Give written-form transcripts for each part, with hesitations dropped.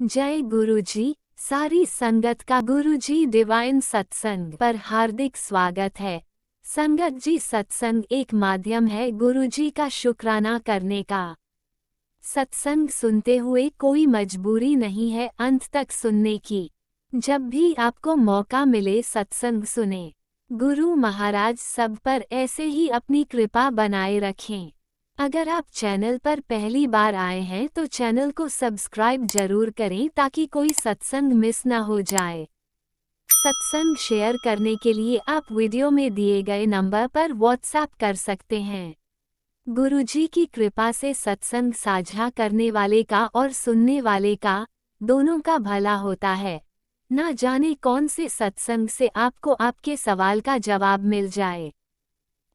जय गुरुजी। सारी संगत का गुरुजी डिवाइन सत्संग पर हार्दिक स्वागत है। संगत जी, सत्संग एक माध्यम है गुरुजी का शुक्राना करने का। सत्संग सुनते हुए कोई मजबूरी नहीं है अंत तक सुनने की। जब भी आपको मौका मिले सत्संग सुने। गुरु महाराज सब पर ऐसे ही अपनी कृपा बनाए रखें। अगर आप चैनल पर पहली बार आए हैं तो चैनल को सब्सक्राइब जरूर करें ताकि कोई सत्संग मिस न हो जाए। सत्संग शेयर करने के लिए आप वीडियो में दिए गए नंबर पर व्हाट्सएप कर सकते हैं। गुरुजी की कृपा से सत्संग साझा करने वाले का और सुनने वाले का, दोनों का भला होता है। ना जाने कौन से सत्संग से आपको आपके सवाल का जवाब मिल जाए।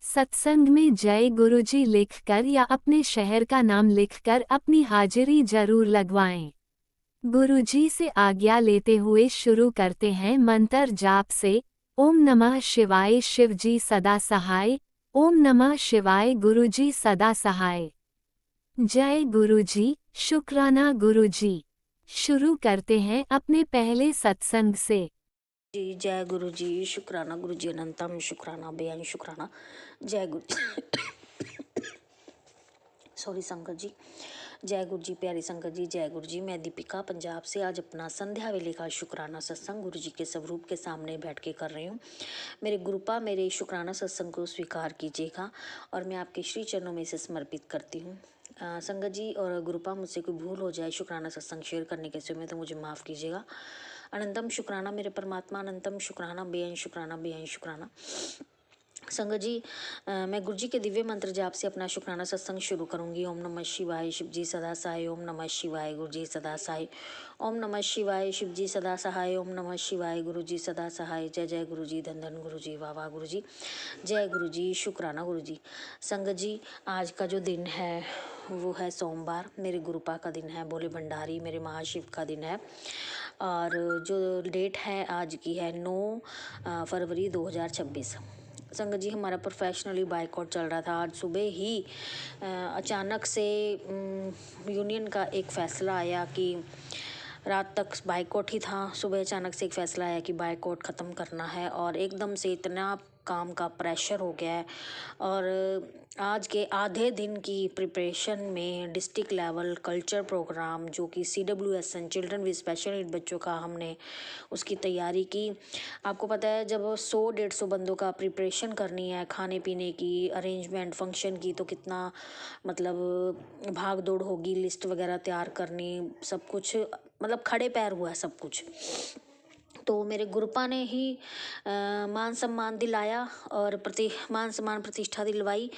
सत्संग में जय गुरुजी लिखकर या अपने शहर का नाम लिखकर अपनी हाजिरी जरूर लगवाएं। गुरुजी से आज्ञा लेते हुए शुरू करते हैं मंत्र जाप से। ओम नमः शिवाय शिवजी सदा सहाय। ओम नमः शिवाय गुरुजी सदा सहाय। जय गुरुजी, शुक्राना गुरुजी। शुरू करते हैं अपने पहले सत्संग से। जी जय गुरु जी, शुक्राना गुरु जी अनंतम, शुक्राना बेअंत शुक्राना। जय गुरु सॉरी संगत जी, जय गुरु जी, प्यारी संगत जी, जय गुरु जी। मैं दीपिका पंजाब से आज अपना संध्या वेले का शुक्राना सत्संग गुरु जी के स्वरूप के सामने बैठ के कर रही हूँ। मेरे गुरुपा मेरे शुक्राना सत्संग को स्वीकार कीजिएगा और मैं आपके श्री चरणों में से समर्पित करती हूँ। संगत जी और गुरुपा, मुझसे कोई भूल हो जाए शुक्राना सत्संग शेयर करने के समय तो मुझे माफ़ कीजिएगा। अनंतम शुक्राना मेरे परमात्मा, अनंतम शुक्राना बेअंत शुक्राना, बेअंत शुक्राना। संगत जी, मैं गुरु जी के दिव्य मंत्र जाप से अपना शुक्राना सत्संग शुरू करूंगी। ओम नमः शिवाय शिव जी सदा सहाय। ओम नमः शिवाय गुरु जी सदा सहाय। ओम नमः शिवाय शिव जी सदा सहाय। ओम नमः शिवाय गुरु जी सदा सहाय। जय जय गुरु जी, धन धन गुरु जी, वाह वाह गुरु जी। जय गुरु जी, शुक्राना गुरु जी। संगत जी, आज का जो दिन है वो है सोमवार। मेरे गुरुपा का दिन है, भोले भंडारी मेरे महाशिव का दिन है। और जो डेट है आज की है 9 फरवरी 2026। संगत जी, हमारा प्रोफेशनली बाइकआउट चल रहा था। आज सुबह ही अचानक से यूनियन का एक फ़ैसला आया कि रात तक बाइकआउट ही था। सुबह अचानक से एक फ़ैसला आया कि बाइकआउट ख़त्म करना है और एकदम से इतना काम का प्रेशर हो गया है। और आज के आधे दिन की प्रिपरेशन में डिस्ट्रिक्ट लेवल कल्चर प्रोग्राम जो कि CWSN children with special need बच्चों का, हमने उसकी तैयारी की। आपको पता है जब 100-150 बंदों का प्रिपरेशन करनी है, खाने पीने की अरेंजमेंट फंक्शन की, तो कितना मतलब भाग दौड़ होगी, लिस्ट वगैरह तैयार करनी, सब कुछ मतलब खड़े पैर हुआ है सब कुछ। तो मेरे गुरुपा ने ही मान सम्मान दिलाया और मान सम्मान प्रतिष्ठा दिलवाई।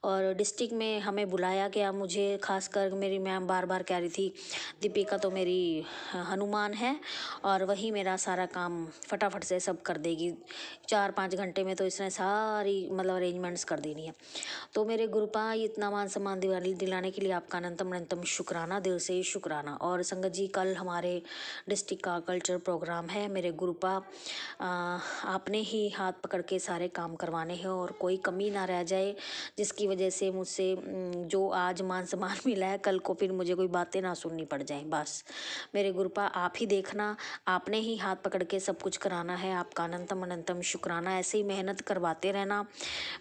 और डिस्ट्रिक्ट में हमें बुलाया गया। मुझे खासकर मेरी मैम बार बार कह रही थी, दीपिका तो मेरी हनुमान है और वही मेरा सारा काम फटाफट से सब कर देगी। 4-5 घंटे में तो इसने सारी मतलब अरेंजमेंट्स कर देनी है। तो मेरे गुरुपा, इतना मान सम्मान दिलाने के लिए आपका अनंतम अनंतम शुक्राना, दिल से शुक्राना। और संगत जी, कल हमारे डिस्ट्रिक्ट का कल्चर प्रोग्राम है। मेरे गुरुपा, आपने ही हाथ पकड़ के सारे काम करवाने हैं और कोई कमी ना रह जाए, जिसकी वजह से मुझसे जो आज मान सम्मान मिला है, कल को फिर मुझे कोई बातें ना सुननी पड़ जाए। बस मेरे गुरुपा, आप ही देखना, आपने ही हाथ पकड़ के सब कुछ कराना है। आपका अनंतम अनंतम शुक्राना। ऐसे ही मेहनत करवाते रहना।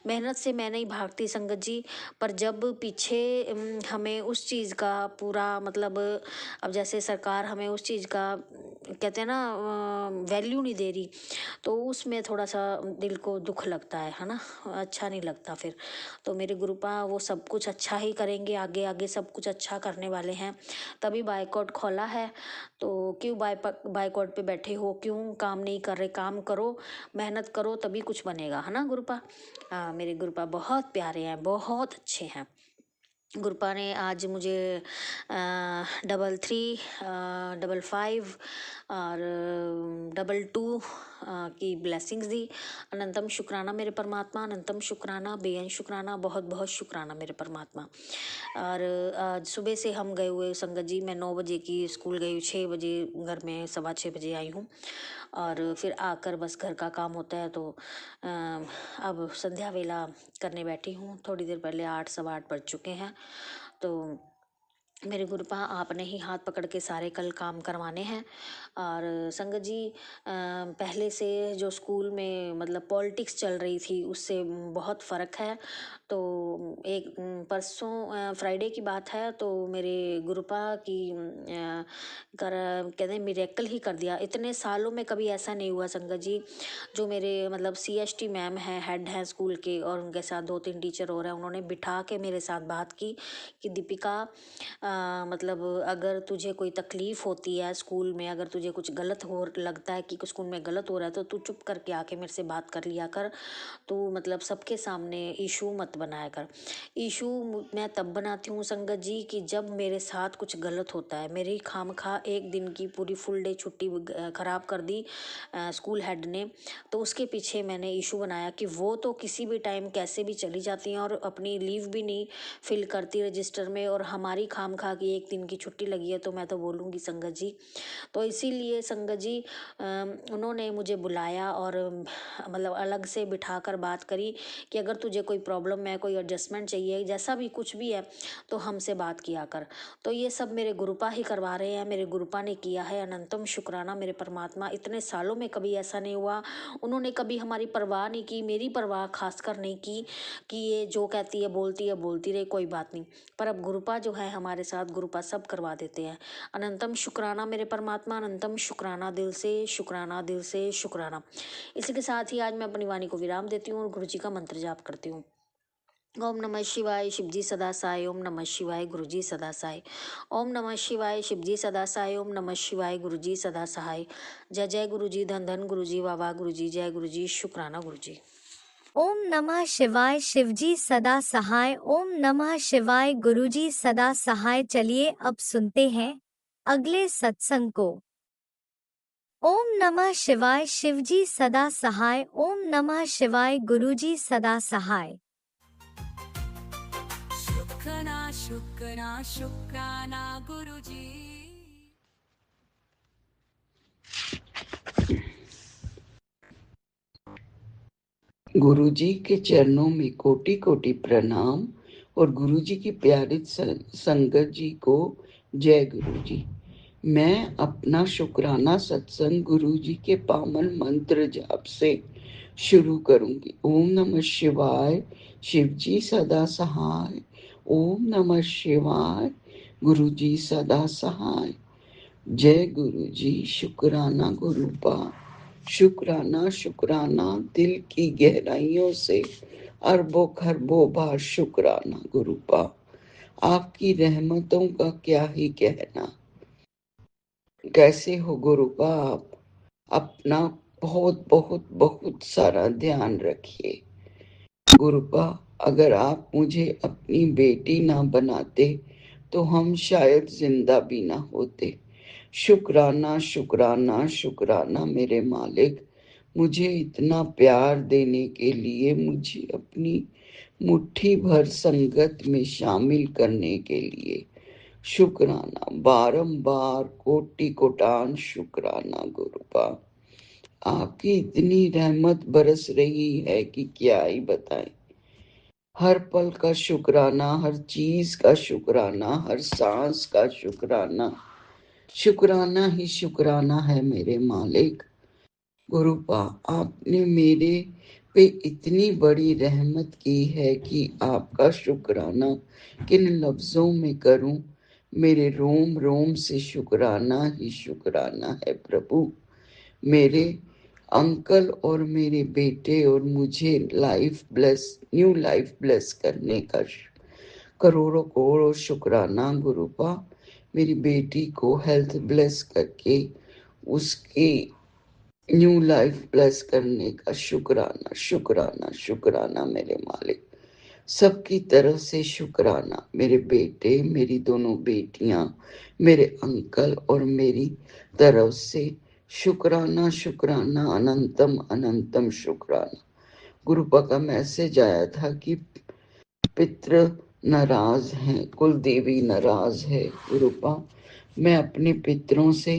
मेहनत से मैं नहीं भागती संगत जी, पर जब पीछे हमें उस चीज़ का पूरा मतलब, अब जैसे सरकार हमें उस चीज़ का कहते हैं ना वैल्यू नहीं दे रही, तो उसमें थोड़ा सा दिल को दुख लगता है ना, अच्छा नहीं लगता फिर। तो मेरे गुरुपा वो सब कुछ अच्छा ही करेंगे, आगे आगे सब कुछ अच्छा करने वाले हैं। तभी बाइकआउट खोला है। तो क्यों बाइकआउट पे बैठे हो, क्यों काम नहीं कर रहे? काम करो, मेहनत करो, तभी कुछ बनेगा, है ना गुरुपा। मेरे गुरुपा बहुत प्यारे हैं, बहुत अच्छे हैं। गुरुपा ने आज मुझे 33, 55 और 22 की ब्लेसिंग्स दी। अनंतम शुक्राना मेरे परमात्मा, अनंतम शुक्राना, बेअंत शुक्राना, बहुत बहुत शुक्राना मेरे परमात्मा। और आज सुबह से हम गए हुए संगत जी, मैं 9 बजे की स्कूल गई, 6 बजे घर में 6:15 बजे आई हूँ। और फिर आकर बस घर का काम होता है। तो अब संध्या वेला करने बैठी हूँ। थोड़ी देर पहले 8, 8:15 बज चुके हैं। तो मेरे गुरुपा आपने ही हाथ पकड़ के सारे कल काम करवाने हैं। और संगत जी पहले से जो स्कूल में मतलब पॉलिटिक्स चल रही थी उससे बहुत फ़र्क है। तो एक परसों फ्राइडे की बात है, तो मेरे गुरुपा की कर कहते हैं मिरेकल ही कर दिया। इतने सालों में कभी ऐसा नहीं हुआ संगत जी। जो मेरे मतलब CST मैम हैं, हेड हैं स्कूल के, और उनके साथ 2-3 टीचर और हैं, उन्होंने बिठा के मेरे साथ बात की कि दीपिका मतलब अगर तुझे कोई तकलीफ़ होती है स्कूल में, अगर तुझे कुछ गलत हो लगता है कि कुछ स्कूल में गलत हो रहा है, तो तू चुप करके आके मेरे से बात कर लिया कर। तू मतलब सबके सामने इशू मत बनाया कर। इशू मैं तब बनाती हूँ संगत जी कि जब मेरे साथ कुछ गलत होता है। मेरी खामखा एक दिन की पूरी फुल डे छुट्टी ख़राब कर दी स्कूल हेड ने। तो उसके पीछे मैंने इशू बनाया कि वो तो किसी भी टाइम कैसे भी चली जाती हैं और अपनी लीव भी नहीं फिल करती रजिस्टर में, और हमारी खामखा की एक दिन की छुट्टी लगी है तो मैं तो बोलूँगी संगत जी। तो इसीलिए संगत जी उन्होंने मुझे बुलाया और मतलब अलग से बिठाकर बात करी कि अगर तुझे कोई प्रॉब्लम है, कोई एडजस्टमेंट चाहिए, जैसा भी कुछ भी है, तो हमसे बात किया कर। तो ये सब मेरे गुरुपा ही करवा रहे हैं, मेरे गुरुपा ने किया है। अनंतम शुक्राना मेरे परमात्मा। इतने सालों में कभी ऐसा नहीं हुआ। उन्होंने कभी हमारी परवाह नहीं की, मेरी परवाह खासकर नहीं की कि ये जो कहती है बोलती रहे, कोई बात नहीं। पर अब गुरुपा जो है हमारे साथ, गुरुपा सब करवा देते हैं। अनंतम शुक्राना मेरे परमात्मा, अनंतम शुक्राना, दिल से शुक्राना, दिल से शुक्राना। इसी के साथ ही आज मैं अपनी वाणी को विराम देती हूँ और गुरु जी का मंत्र जाप करती हूँ। ओम नमः शिवाय शिवजी सदा साई, ओम नमः शिवाय गुरुजी सदा साई। ओम नमः शिवाय शिवजी सदा साई, ओम नमः शिवाय गुरुजी सदा सहाय। जय जय गुरुजी, धन धन गुरुजी, वाह वाह गुरुजी, जय गुरुजी, शुक्राना गुरुजी। ओम नमः शिवाय शिवजी सदा सहाय, ओम नमः शिवाय गुरुजी सदा सहाय। चलिए अब सुनते हैं अगले सत्संग को। ओम नमः शिवाय शिवजी सदा सहाय, ओम नमः शिवाय गुरुजी सदा सहाय। शुक्राना शुक्राना शुक्राना गुरुजी। गुरुजी के चरणों में कोटि कोटि प्रणाम और गुरुजी की प्यारी संगत जी को जय गुरुजी। मैं अपना शुक्राना सत्संग गुरुजी के पावन मंत्र जाप से शुरू करूंगी। ओम नमः शिवाय शिवजी सदा सहाय, ओम नमः शिवाय गुरुजी सदा सहाय। जय गुरुजी, शुक्राना गुरुपा, शुक्राना शुक्राना दिल की गहराइयों से अरबों खरबों बार शुक्राना गुरुपा। आपकी रहमतों का क्या ही कहना। कैसे हो गुरुपा आप? अपना बहुत बहुत बहुत सारा ध्यान रखिए गुरुपा। अगर आप मुझे अपनी बेटी ना बनाते तो हम शायद जिंदा भी ना होते। शुक्राना शुक्राना शुक्राना मेरे मालिक, मुझे इतना प्यार देने के लिए, मुझे अपनी मुट्ठी भर संगत में शामिल करने के लिए शुक्राना। बारंबार कोटि कोटान शुक्राना गुरुपा। आपकी इतनी रहमत बरस रही है कि क्या ही बताएं। हर पल का शुक्राना, हर चीज का शुक्राना, हर सांस का शुक्राना, शुक्राना ही शुक्राना है मेरे मालिक। गुरुपा, आपने मेरे पे इतनी बड़ी रहमत की है कि आपका शुक्राना किन लफ्जों में करूं। मेरे रोम रोम से शुक्राना ही शुक्राना है प्रभु। मेरे अंकल और मेरे बेटे और मुझे न्यू लाइफ ब्लेस करने का करोड़ों करोड़ों शुक्राना गुरुपा। मेरी बेटी को हेल्थ ब्लेस करके उसकी न्यू लाइफ ब्लेस करने का शुक्राना शुक्राना शुक्राना मेरे मालिक। सबकी तरफ से शुक्राना। मेरे बेटे, मेरी दोनों बेटियां, मेरे अंकल और मेरी तरफ से शुक्राना शुक्राना, अनंतम अनंतम शुक्राना। गुरुपा का मैसेज आया था कि पितृ नाराज हैं, कुल देवी नाराज है। गुरुपा, मैं अपने पितरों से,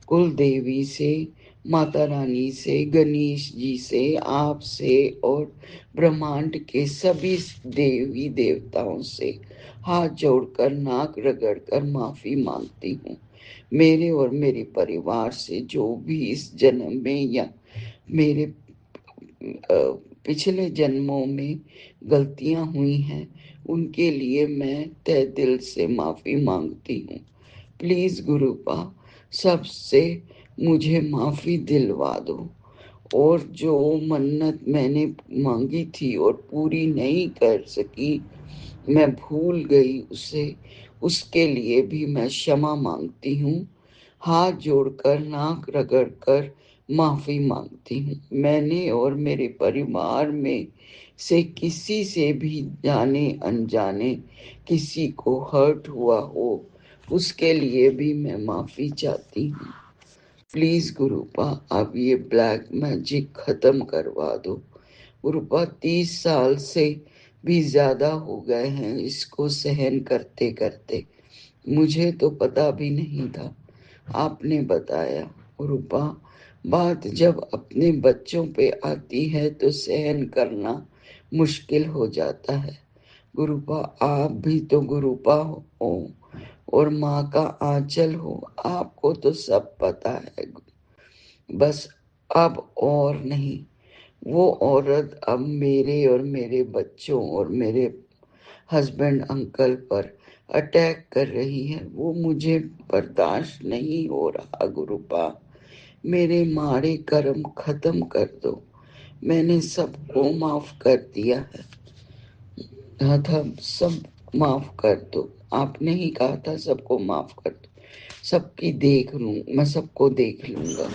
कुल देवी से माता रानी से, गणेश जी से, आपसे और ब्रह्मांड के सभी देवी देवताओं से हाथ जोड़कर नाक रगड़कर माफी मांगती हूँ। मेरे और मेरे परिवार से जो भी इस जन्म में या मेरे पिछले जन्मों में गलतियां हुई हैं, उनके लिए मैं तहे दिल से माफी मांगती हूँ। प्लीज गुरुपा सबसे मुझे माफी दिलवा दो, और जो मन्नत मैंने मांगी थी और पूरी नहीं कर सकी, मैं भूल गई उसे, उसके लिए भी मैं क्षमा मांगती हूँ। हाथ जोड़कर नाक रगड़कर माफी मांगती हूँ। मैंने और मेरे परिवार में से किसी से भी जाने अनजाने किसी को हर्ट हुआ हो, उसके लिए भी मैं माफी चाहती हूँ। प्लीज गुरुपा अब ये ब्लैक मैजिक खत्म करवा दो। गुरुपा 30 साल से भी ज्यादा हो गए हैं इसको सहन करते करते। मुझे तो पता भी नहीं था, आपने बताया। गुरुपा बात जब अपने बच्चों पे आती है तो सहन करना मुश्किल हो जाता है। गुरुपा आप भी तो गुरुपा हो और माँ का आंचल हो, आपको तो सब पता है। बस अब और नहीं, वो औरत अब मेरे और मेरे बच्चों और मेरे हस्बैंड अंकल पर अटैक कर रही है। वो मुझे बर्दाश्त नहीं हो रहा। गुरुपा मेरे माड़े कर्म खत्म कर दो। मैंने सबको माफ कर दिया है। था सब माफ कर दो। आपने ही कहा था सबको माफ कर दो, सबकी देख लूं, मैं सबको देख लूंगा।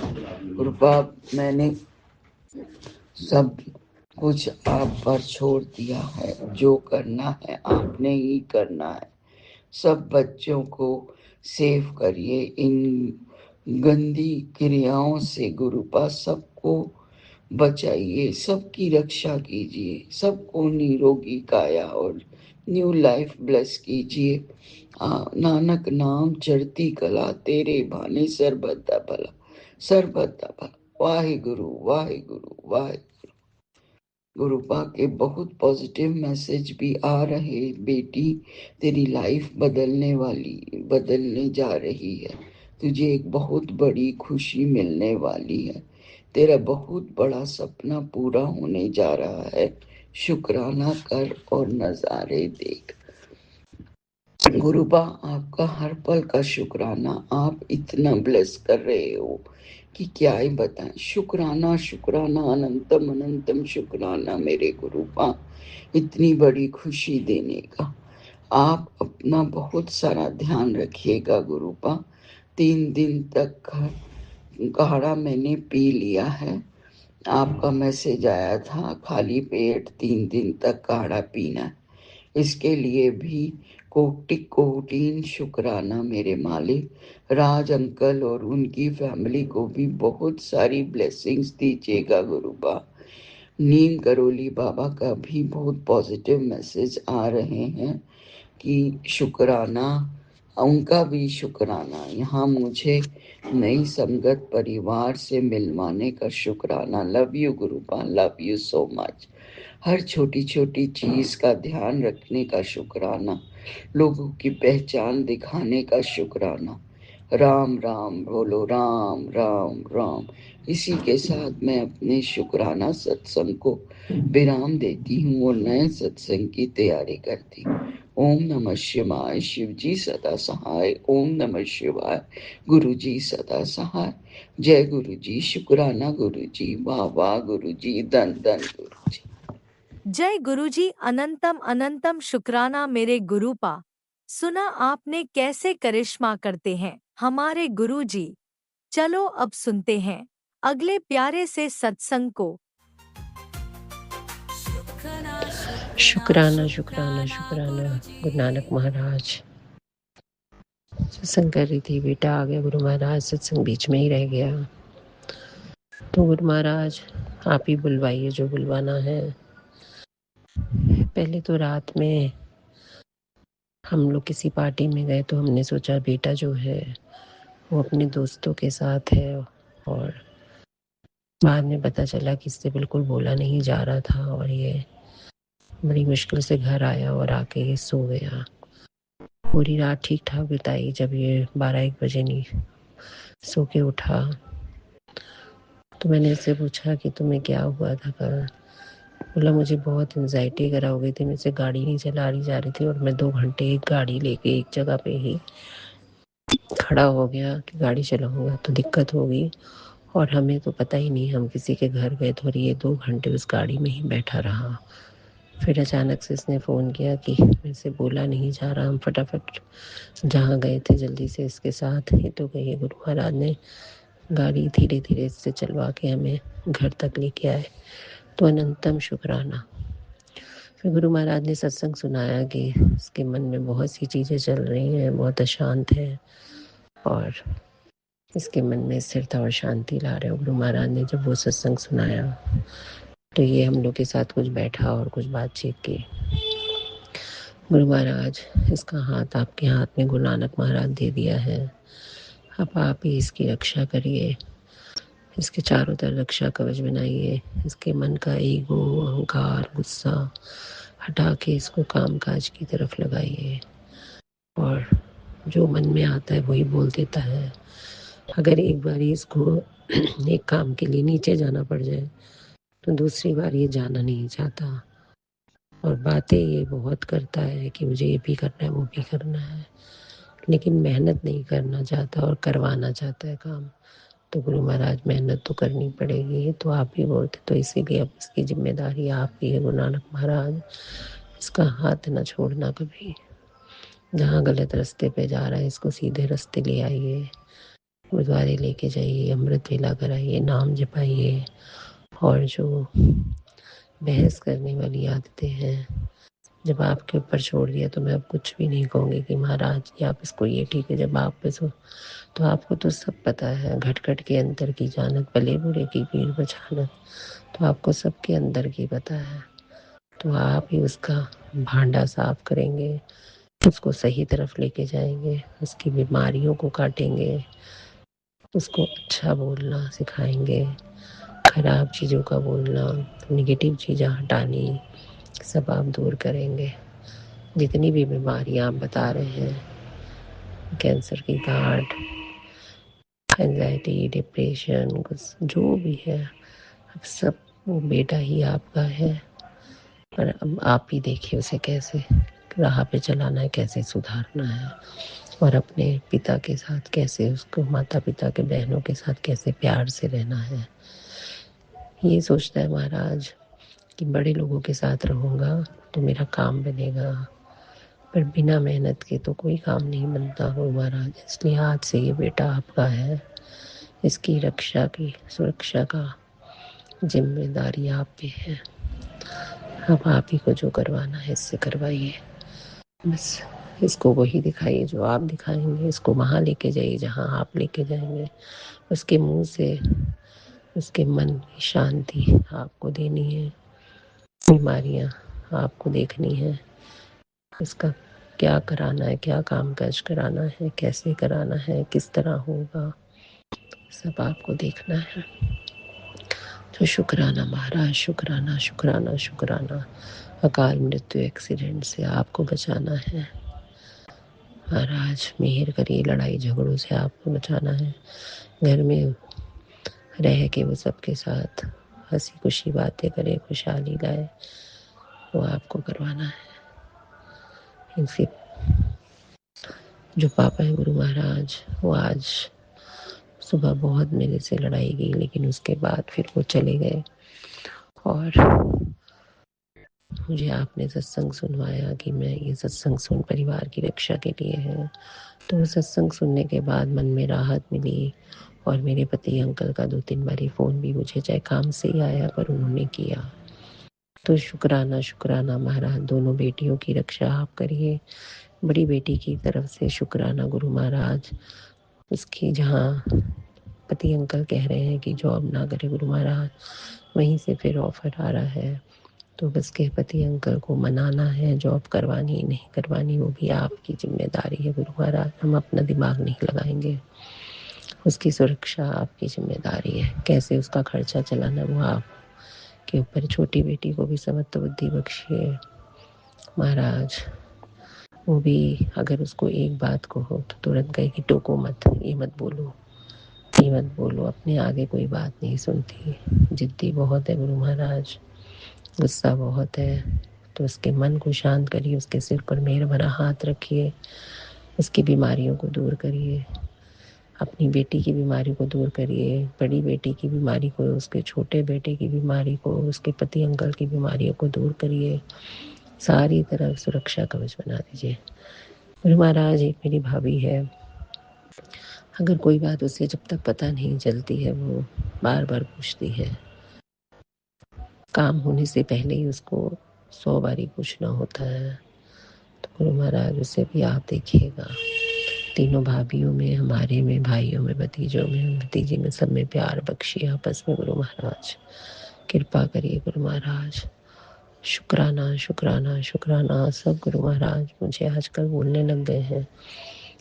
कृपा मैंने सब कुछ आप पर छोड़ दिया है, जो करना है आपने ही करना है। सब बच्चों को सेव करिए इन गंदी क्रियाओं से। गुरुपा सबको बचाइए, सबकी रक्षा कीजिए, सबको निरोगी काया और न्यू लाइफ ब्लेस कीजिए। नानक नाम चढ़ती कला, तेरे भाने सरबत दा भला, सरबत दा भला। वाहे गुरु वाहे गुरु वाहे। गुरुपा के बहुत पॉजिटिव मैसेज भी आ रहे। बेटी तेरी लाइफ बदलने जा रही है। तुझे एक बहुत बड़ी खुशी मिलने वाली है। तेरा बहुत बड़ा सपना पूरा होने जा रहा है। शुक्राना कर और नजारे देख। गुरुबा आपका हर पल का शुक्राना, आप इतना ब्लेस कर रहे हो कि क्या ही बताएं। शुक्राना शुक्राना अनंतम अनंतम शुक्राना मेरे गुरुबा, इतनी बड़ी खुशी देने का। आप अपना बहुत सारा ध्यान रखिएगा गुरुबा। 3 दिन तक काढ़ा मैंने पी लिया है। आपका मैसेज आया था खाली पेट 3 दिन तक काढ़ा पीना है। इसके लिए भी कोटि कोटिन शुक्राना मेरे मालिक। राज अंकल और उनकी फैमिली को भी बहुत सारी ब्लेसिंग्स दीजिएगा गुरुबा। नीम करोली बाबा का भी बहुत पॉजिटिव मैसेज आ रहे हैं कि शुक्राना, उनका भी शुक्राना। यहाँ मुझे नई संगत परिवार से मिलवाने का शुक्राना। लव यू गुरुबा, लव यू सो मच। हर छोटी छोटी चीज का ध्यान रखने का शुक्राना, लोगों की पहचान दिखाने का शुक्राना। राम राम बोलो, राम राम राम। इसी के साथ मैं अपने शुक्राना सत्संग को विराम देती हूँ और नए सत्संग की तैयारी करती हूँ। ओम नमः शिवाय। शिव जी सदा सहाय। ओम नमः शिवाय। गुरु जी सदा सहाय। जय गुरु जी। शुक्राना गुरु जी। वाह वाह गुरु जी। धन धन गुरु जी। जय गुरुजी। अनंतम अनंतम शुक्राना मेरे गुरुपा। सुना आपने कैसे करिश्मा करते हैं हमारे गुरुजी। चलो अब सुनते हैं अगले प्यारे से सत्संग को। शुक्राना शुक्राना शुक्राना। गुरु नानक महाराज सत्संग कर रही थी, बेटा आ गया। गुरु महाराज सत्संग बीच में ही रह गया, तो गुरु महाराज आप ही बुलवाइए जो बुलवाना है। पहले तो रात में हम लोग किसी पार्टी में गए तो हमने सोचा बेटा जो है वो अपने दोस्तों के साथ है और बाद में पता चला कि इससे बिल्कुल बोला नहीं जा रहा था और ये बड़ी मुश्किल से घर आया और आके ये सो गया। पूरी रात ठीक ठाक बिताई। जब ये 12-1 बजे नहीं सो के उठा तो मैंने इससे पूछा कि तुम्हें क्या हुआ था कल। बोला मुझे बहुत एंजाइटी वगैरह हो गई थी, मुझसे गाड़ी नहीं चला रही जा रही थी और मैं 2 घंटे एक गाड़ी लेके एक जगह पे ही खड़ा हो गया कि गाड़ी चलाऊंगा तो दिक्कत होगी। और हमें तो पता ही नहीं, हम किसी के घर गए तो और ये 2 घंटे उस गाड़ी में ही बैठा रहा। फिर अचानक से इसने फ़ोन किया कि मेरे से बोला नहीं जा रहा। हम फटाफट जहाँ गए थे जल्दी से इसके साथ ही तो गए। गुरु महाराज ने गाड़ी धीरे धीरे इससे चलवा के हमें घर तक लेके आए। तो अनंतम शुक्राना। फिर गुरु महाराज ने सत्संग सुनाया कि इसके मन में बहुत सी चीज़ें चल रही हैं, बहुत अशांत है और इसके मन में स्थिरता और शांति ला रहे हो। गुरु महाराज ने जब वो सत्संग सुनाया तो ये हम लोग के साथ कुछ बैठा और कुछ बातचीत की। गुरु महाराज इसका हाथ आपके हाथ में गुरु नानक महाराज दे दिया है। अब आप ही इसकी रक्षा करिए, इसके चारों तरफ रक्षा कवच बनाइए। इसके मन का ईगो, अहंकार, गुस्सा हटा के इसको काम काज की तरफ लगाइए और जो मन में आता है वही बोल देता है। अगर एक बार इसको एक काम के लिए नीचे जाना पड़ जाए तो दूसरी बार ये जाना नहीं चाहता और बातें ये बहुत करता है कि मुझे ये भी करना है वो भी करना है, लेकिन मेहनत नहीं करना चाहता और करवाना चाहता है काम। तो गुरु महाराज मेहनत तो करनी पड़ेगी, तो आप ही बोलते, तो इसीलिए अब इसकी जिम्मेदारी आप ही है। गुरु नानक महाराज इसका हाथ न छोड़ना कभी। जहाँ गलत रास्ते पे जा रहा है इसको सीधे रास्ते ले आइए, गुरुद्वारे लेके जाइए, अमृत वेला कराइए, नाम जपाइए। और जो बहस करने वाली आदतें हैं जब आपके ऊपर छोड़ दिया तो मैं अब कुछ भी नहीं कहूँगी कि महाराज जी आप इसको ये ठीक है। जब आप पे तो आपको तो सब पता है। घट घट के अंतर की जानत, भले बुरे की पीर बचानत। तो आपको सबके अंदर की पता है। तो आप ही उसका भांडा साफ करेंगे, उसको सही तरफ लेके जाएंगे, उसकी बीमारियों को काटेंगे, उसको अच्छा बोलना सिखाएंगे, खराब चीज़ों का बोलना, निगेटिव चीज़ें हटानी, सब आप दूर करेंगे। जितनी भी बीमारियां आप बता रहे हैं, कैंसर की गांठ, एंजाइटी, डिप्रेशन, कुछ जो भी है, अब सब वो बेटा ही आपका है। पर अब आप ही देखिए उसे कैसे राह पे चलाना है, कैसे सुधारना है और अपने पिता के साथ कैसे, उसको माता पिता के बहनों के साथ कैसे प्यार से रहना है। ये सोचता है महाराज कि बड़े लोगों के साथ रहूँगा तो मेरा काम बनेगा, पर बिना मेहनत के तो कोई काम नहीं बनता हो महाराज। इसलिए आज से ये बेटा आपका है, इसकी रक्षा की, सुरक्षा का जिम्मेदारी आप पे है। अब आप ही को जो करवाना है इससे करवाइए। बस इसको वही दिखाइए जो आप दिखाएंगे, इसको वहाँ लेके जाइए जहाँ आप लेके जाएंगे। उसके मुंह से उसके मन की शांति आपको देनी है, बीमारियाँ आपको देखनी है, इसका क्या कराना है, क्या काम काज कराना है, कैसे कराना है, किस तरह होगा, सब आपको देखना है। तो शुक्राना महाराज, शुक्राना शुक्राना शुक्राना। अकाल मृत्यु एक्सीडेंट से आपको बचाना है महाराज। मेहर करिए, लड़ाई झगड़ों से आपको बचाना है। घर में रह के वो सबके साथ हंसी खुशी बातें करे, खुशहाली लाए, वो आपको करवाना है। इनसे जो पापा है गुरु महाराज, वो आज सुबह बहुत मेरे से लड़ाई की, लेकिन उसके बाद फिर वो चले गए और मुझे आपने सत्संग सुनवाया कि मैं ये सत्संग सुन परिवार की रक्षा के लिए है। तो सत्संग सुनने के बाद मन में राहत मिली और मेरे पति अंकल का 2-3 बारी फ़ोन भी मुझे चाहे काम से ही आया पर उन्होंने किया। तो शुक्राना शुक्राना महाराज। दोनों बेटियों की रक्षा आप करिए। बड़ी बेटी की तरफ से शुक्राना गुरु महाराज, उसकी जहाँ पति अंकल कह रहे हैं कि जॉब ना करे गुरु महाराज, वहीं से फिर ऑफर आ रहा है। तो बस के पति अंकल को मनाना है, जॉब करवानी नहीं करवानी वो भी आपकी जिम्मेदारी है गुरु महाराज। हम अपना दिमाग नहीं लगाएंगे, उसकी सुरक्षा आपकी जिम्मेदारी है। कैसे उसका खर्चा चलाना वो आपके ऊपर। छोटी बेटी को भी समत्व बुद्धि बख्शिए महाराज। वो भी अगर उसको एक बात कहो तो तुरंत कहेगी टोको मत, ये मत बोलो, ये मत बोलो। अपने आगे कोई बात नहीं सुनती। जिद्दी बहुत है गुरु महाराज, गुस्सा बहुत है। तो उसके मन को शांत करिए, उसके सिर पर मेहर भरा हाथ रखिए, उसकी बीमारियों को दूर करिए, अपनी बेटी की बीमारी को दूर करिए, बड़ी बेटी की बीमारी को, उसके छोटे बेटे की बीमारी को, उसके पति अंकल की बीमारियों को दूर करिए। सारी तरफ सुरक्षा कवच बना दीजिए। गुरु महाराज, एक मेरी भाभी है, अगर कोई बात उसे जब तक पता नहीं चलती है वो बार बार पूछती है। काम होने से पहले ही उसको 100 बारी पूछना होता है। तो गुरु महाराज उसे भी आप देखिएगा। तीनों भाभीयों में, हमारे में, भाइयों में, भतीजों में, भतीजी में, सब में प्यार बख्शिए आपस में गुरु महाराज। कृपा करिए गुरु महाराज। शुक्राना शुक्राना शुक्राना सब गुरु महाराज। मुझे आजकल बोलने लग गए हैं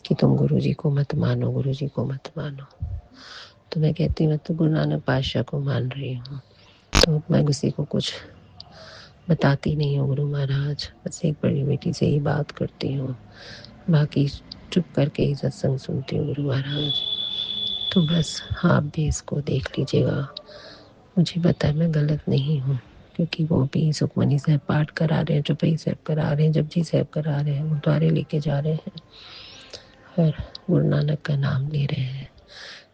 कि तुम गुरु जी को मत मानो, गुरु जी को मत मानो। तो मैं कहती हूँ मैं तो गुरु नानक पातशाह को मान रही हूँ। तो मैं किसी को कुछ बताती नहीं हूँ गुरु महाराज। बस एक बड़ी बेटी से ही बात करती हूँ, बाकी चुप करके ही सत्संग सुनती हूँ गुरु महाराज। तो बस आप भी इसको देख लीजिएगा। मुझे पता है मैं गलत नहीं हूँ, क्योंकि वो भी सुखमनी साहब पाठ करा रहे हैं, चौपाई साहब करा रहे हैं, जपजी साहब करा रहे हैं, गुरुद्वारे लेके जा रहे हैं और गुरु नानक का नाम ले रहे हैं।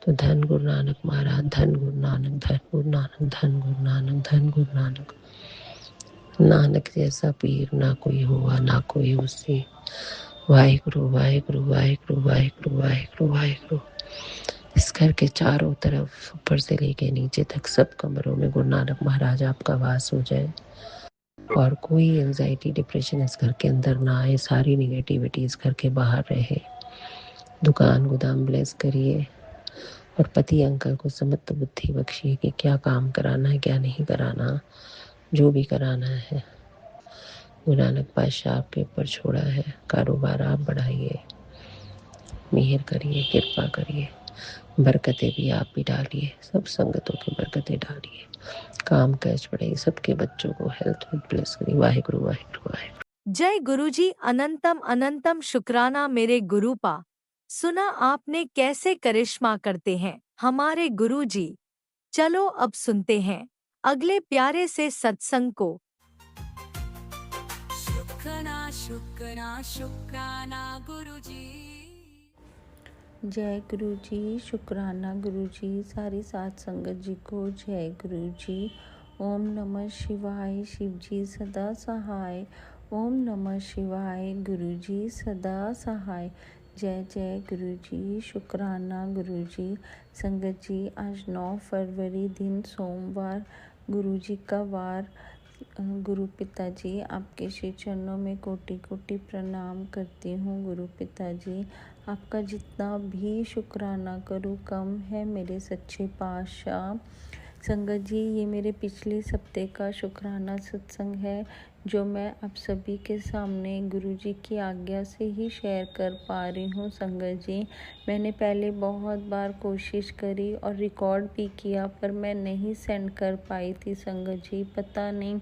तो धन गुरु नानक महाराज, धन गुरु नानक, धन गुरु नानक, धन गुरु नानक, धन गुरु नानक। नानक जैसा पीर ना कोई हुआ, ना कोई उसी। वाहिगुरु वाहिगुरु वाहिगुरु वाहिगुरु वाहिगुरु वाहिगुरु। इस घर के चारों तरफ, ऊपर से लेके नीचे तक, सब कमरों में गुरु नानक महाराज आपका वास हो जाए और कोई एंजाइटी डिप्रेशन इस घर के अंदर ना आए। सारी निगेटिविटी इस घर के बाहर रहे। दुकान गोदाम ब्लेस करिए और पति अंकल को समत्व बुद्धि बख्शिए कि क्या काम कराना है, क्या नहीं कराना। जो भी कराना है गुरु नानक पातशाह आपके ऊपर छोड़ा है। कारोबार आप बढ़ाइए, मेहर करिए, कृपा करिए, बरकतें भी आप भी डालिए, सब संगतों की बरकतें डालिए, काम काज बढ़ाइए, सबके बच्चों को हेल्थ में ब्लेस करिए। वाहिगुरु वाहिगुरु वाहिगुरु। जय गुरुजी। अनंतम अनंतम शुक्राना मेरे गुरुपा। सुना आपने कैसे करिश्मा करते हैं हमारे गुरुजी। चलो अब सुनते हैं अगले प्यारे से सत्संग को। शुक्राना शुक्राना शुक्राना गुरुजी। जय गुरु जी, शुक्राना गुरु जी, सारी साथ संगत जी को जय गुरु जी। ओम नमः शिवाय, शिव जी सदा सहाय। ओम नमः शिवाय, गुरु जी सदा सहाय। जय जय गुरु जी, शुक्राना गुरु जी। संगत जी, आज 9 फरवरी दिन सोमवार, गुरु जी का वार। गुरु पिताजी, आपके श्री चरणों में कोटि कोटि प्रणाम करती हूँ। गुरु पिताजी, आपका जितना भी शुक्राना करूँ कम है मेरे सच्चे पातशाह। संगत जी, ये मेरे पिछले हफ्ते का शुक्राना सत्संग है जो मैं आप सभी के सामने गुरु जी की आज्ञा से ही शेयर कर पा रही हूँ। संगत जी, मैंने पहले बहुत बार कोशिश करी और रिकॉर्ड भी किया, पर मैं नहीं सेंड कर पाई थी। संगत जी, पता नहीं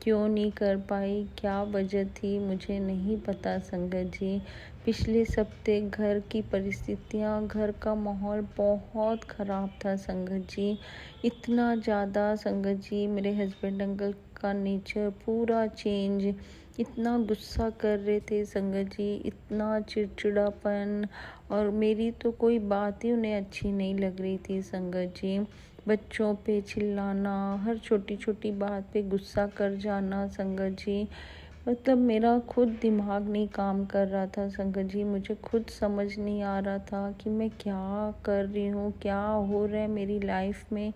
क्यों नहीं कर पाई, क्या वजह थी मुझे नहीं पता। संगत जी, पिछले हफ्ते घर की परिस्थितियाँ, घर का माहौल बहुत ख़राब था। संगत जी, इतना ज़्यादा संगत जी, मेरे हस्बैंड अंकल का नेचर पूरा चेंज, इतना गुस्सा कर रहे थे संगत जी, इतना चिड़चिड़ापन, और मेरी तो कोई बात ही उन्हें अच्छी नहीं लग रही थी। संगत जी, बच्चों पे चिल्लाना, हर छोटी छोटी बात पे गुस्सा कर जाना। संगत जी, मतलब मेरा खुद दिमाग नहीं काम कर रहा था। संगत जी, मुझे खुद समझ नहीं आ रहा था कि मैं क्या कर रही हूँ, क्या हो रहा है मेरी लाइफ में।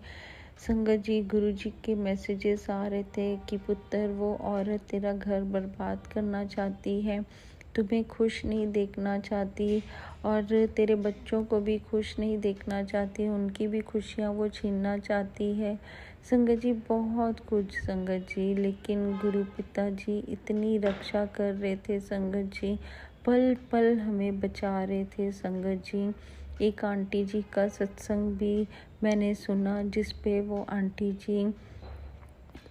संगत जी, गुरु जी के मैसेजेस आ रहे थे कि पुत्र, वो औरत तेरा घर बर्बाद करना चाहती है, तुम्हें खुश नहीं देखना चाहती और तेरे बच्चों को भी खुश नहीं देखना चाहती, उनकी भी खुशियाँ वो छीनना चाहती है। संगत जी, बहुत कुछ संगत जी, लेकिन गुरु पिताजी इतनी रक्षा कर रहे थे। संगत जी, पल पल हमें बचा रहे थे। संगत जी, एक आंटी जी का सत्संग भी मैंने सुना, जिस पे वो आंटी जी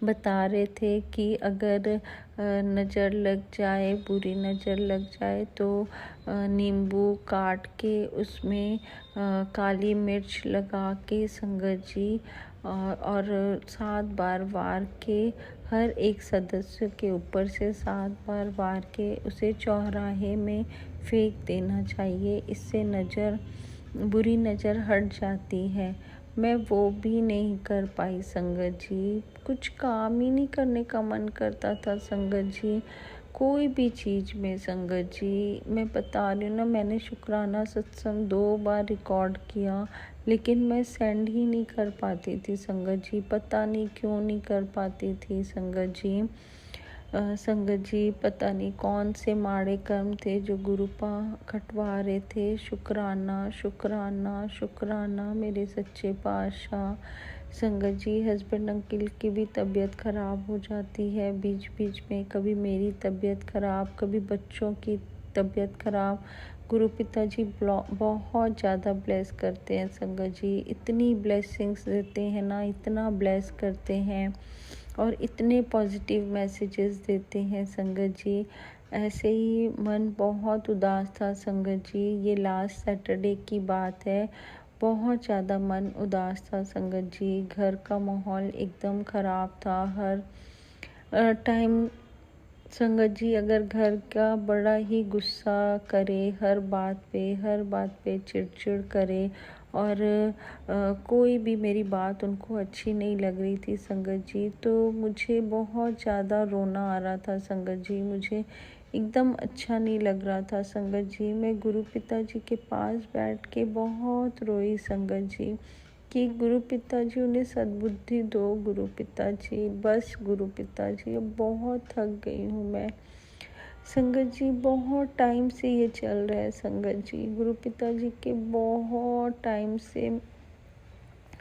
बता रहे थे कि अगर नज़र लग जाए, बुरी नज़र लग जाए तो नींबू काट के उसमें काली मिर्च लगा के संगत जी और 7 बार वार के हर एक सदस्य के ऊपर से 7 बार वार के उसे चौराहे में फेंक देना चाहिए। इससे बुरी नज़र हट जाती है। मैं वो भी नहीं कर पाई संगत जी, कुछ काम ही नहीं करने का मन करता था संगत जी, कोई भी चीज़ में संगत जी। मैं बता रही हूँ ना, मैंने शुक्राना सत्संग 2 बार रिकॉर्ड किया, लेकिन मैं सेंड ही नहीं कर पाती थी संगत जी, पता नहीं क्यों नहीं कर पाती थी संगत जी। संगत जी पता नहीं कौन से माड़े कर्म थे जो गुरुपा खटवा रहे थे। शुक्राना शुक्राना शुक्राना मेरे सच्चे पातशाह। संगत जी हस्बैंड अंकल की भी तबीयत ख़राब हो जाती है बीच बीच में, कभी मेरी तबीयत ख़राब, कभी बच्चों की तबीयत ख़राब। गुरु पिताजी बहुत ज़्यादा ब्लेस करते हैं संगत जी, इतनी ब्लेसिंग्स देते हैं ना, इतना ब्लेस करते हैं और इतने पॉजिटिव मैसेजेस देते हैं संगत जी। ऐसे ही मन बहुत उदास था संगत जी, ये लास्ट सैटरडे की बात है, बहुत ज़्यादा मन उदास था संगत जी। घर का माहौल एकदम ख़राब था। हर टाइम संगत जी अगर घर का बड़ा ही गुस्सा करे, हर बात पे चिड़चिड़ करे और कोई भी मेरी बात उनको अच्छी नहीं लग रही थी संगत जी, तो मुझे बहुत ज़्यादा रोना आ रहा था संगत जी, मुझे एकदम अच्छा नहीं लग रहा था संगत जी। मैं गुरु पिताजी के पास बैठ के बहुत रोई संगत जी कि गुरु पिताजी उन्हें सद्बुद्धि दो, गुरु पिताजी बस गुरु पिताजी, अब बहुत थक गई हूँ मैं संगत जी, बहुत टाइम से ये चल रहा है संगत जी। गुरु पिताजी के बहुत टाइम से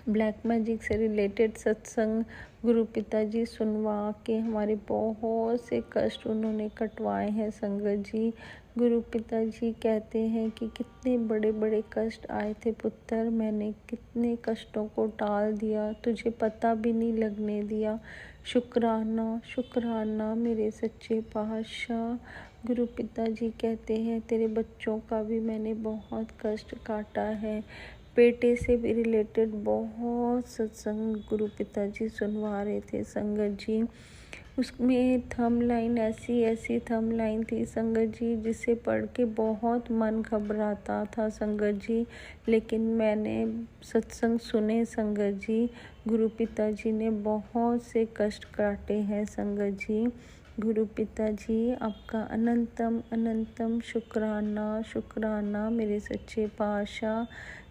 ब्लैक मैजिक से रिलेटेड सत्संग गुरु पिताजी सुनवा के हमारे बहुत से कष्ट उन्होंने कटवाए हैं संगत जी। गुरु पिताजी कहते हैं कि कितने बड़े बड़े कष्ट आए थे पुत्र, मैंने कितने कष्टों को टाल दिया, तुझे पता भी नहीं लगने दिया। शुक्राना शुक्राना मेरे सच्चे पातशाह। गुरु पिताजी कहते हैं तेरे बच्चों का भी मैंने बहुत कष्ट काटा है। बेटे से भी रिलेटेड बहुत सत्संग गुरु पिताजी सुनवा रहे थे संगत जी। उसमें थंब लाइन ऐसी थंब लाइन थी संगत जी, जिसे पढ़ के बहुत मन घबराता था संगत जी, लेकिन मैंने सत्संग सुने संगत जी। गुरु पिताजी ने बहुत से कष्ट काटे हैं संगत जी। गुरु पिताजी आपका अनंतम अनंतम शुक्राना शुक्राना मेरे सच्चे पातशाह।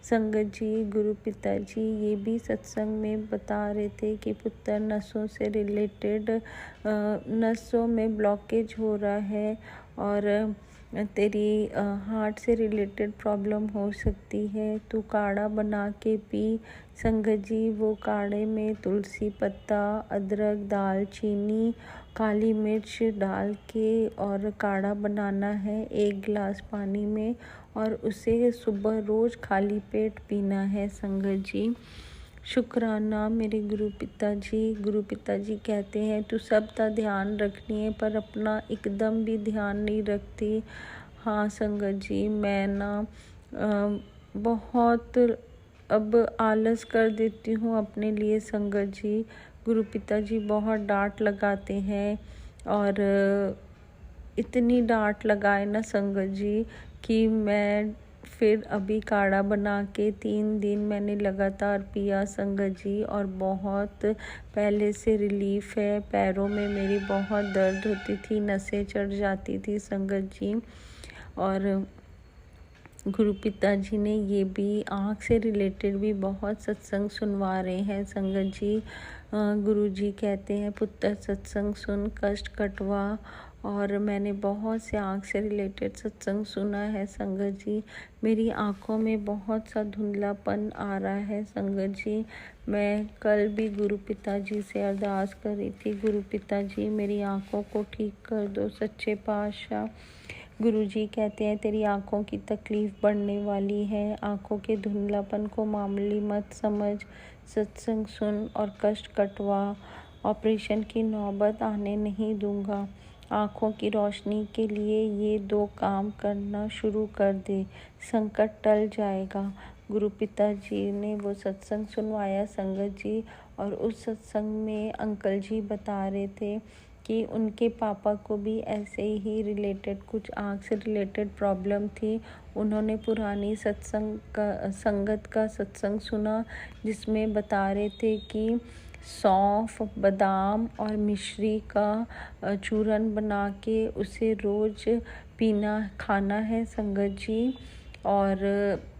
संगत जी गुरु पिताजी ये भी सत्संग में बता रहे थे कि पुत्र नसों से रिलेटेड नसों में ब्लॉकेज हो रहा है और तेरी हार्ट से रिलेटेड प्रॉब्लम हो सकती है, तू काढ़ा बना के पी संगत जी। वो काढ़े में तुलसी पत्ता, अदरक, दालचीनी, काली मिर्च डाल के और काढ़ा बनाना है 1 गिलास पानी में और उसे सुबह रोज़ खाली पेट पीना है संगत जी। शुक्राना मेरे गुरु पिताजी कहते हैं तू सबका ध्यान रखनी है पर अपना एकदम भी ध्यान नहीं रखती। हाँ संगत जी, मैं ना बहुत अब आलस कर देती हूँ अपने लिए संगत जी। गुरु पिताजी बहुत डांट लगाते हैं और इतनी डांट लगाए ना संगत जी कि मैं फिर अभी काढ़ा बना के 3 दिन मैंने लगातार पिया संगत जी और बहुत पहले से रिलीफ है। पैरों में मेरी बहुत दर्द होती थी, नसें चढ़ जाती थी संगत जी। और गुरु पिताजी ने ये भी आँख से रिलेटेड भी बहुत सत्संग सुनवा रहे हैं संगत जी। गुरु जी कहते हैं पुत्र सत्संग सुन कष्ट कटवा, और मैंने बहुत से आँख से रिलेटेड सत्संग सुना है संगत जी। मेरी आँखों में बहुत सा धुंधलापन आ रहा है संगत जी। मैं कल भी गुरु पिताजी से अरदास कर रही थी, गुरु पिताजी मेरी आँखों को ठीक कर दो सच्चे पातशाह। गुरुजी कहते हैं तेरी आँखों की तकलीफ़ बढ़ने वाली है, आँखों के धुंधलापन को मामूली मत समझ, सत्संग सुन और कष्ट कटवा, ऑपरेशन की नौबत आने नहीं दूंगा। आँखों की रोशनी के लिए ये 2 काम करना शुरू कर दे, संकट टल जाएगा। गुरु पिताजी ने वो सत्संग सुनवाया संगत जी, और उस सत्संग में अंकल जी बता रहे थे कि उनके पापा को भी ऐसे ही रिलेटेड कुछ आँख से रिलेटेड प्रॉब्लम थी। उन्होंने पुरानी संगत का सत्संग सुना, जिसमें बता रहे थे कि सौंफ, बादाम और मिश्री का चूरन बना के उसे रोज़ खाना है संगत जी। और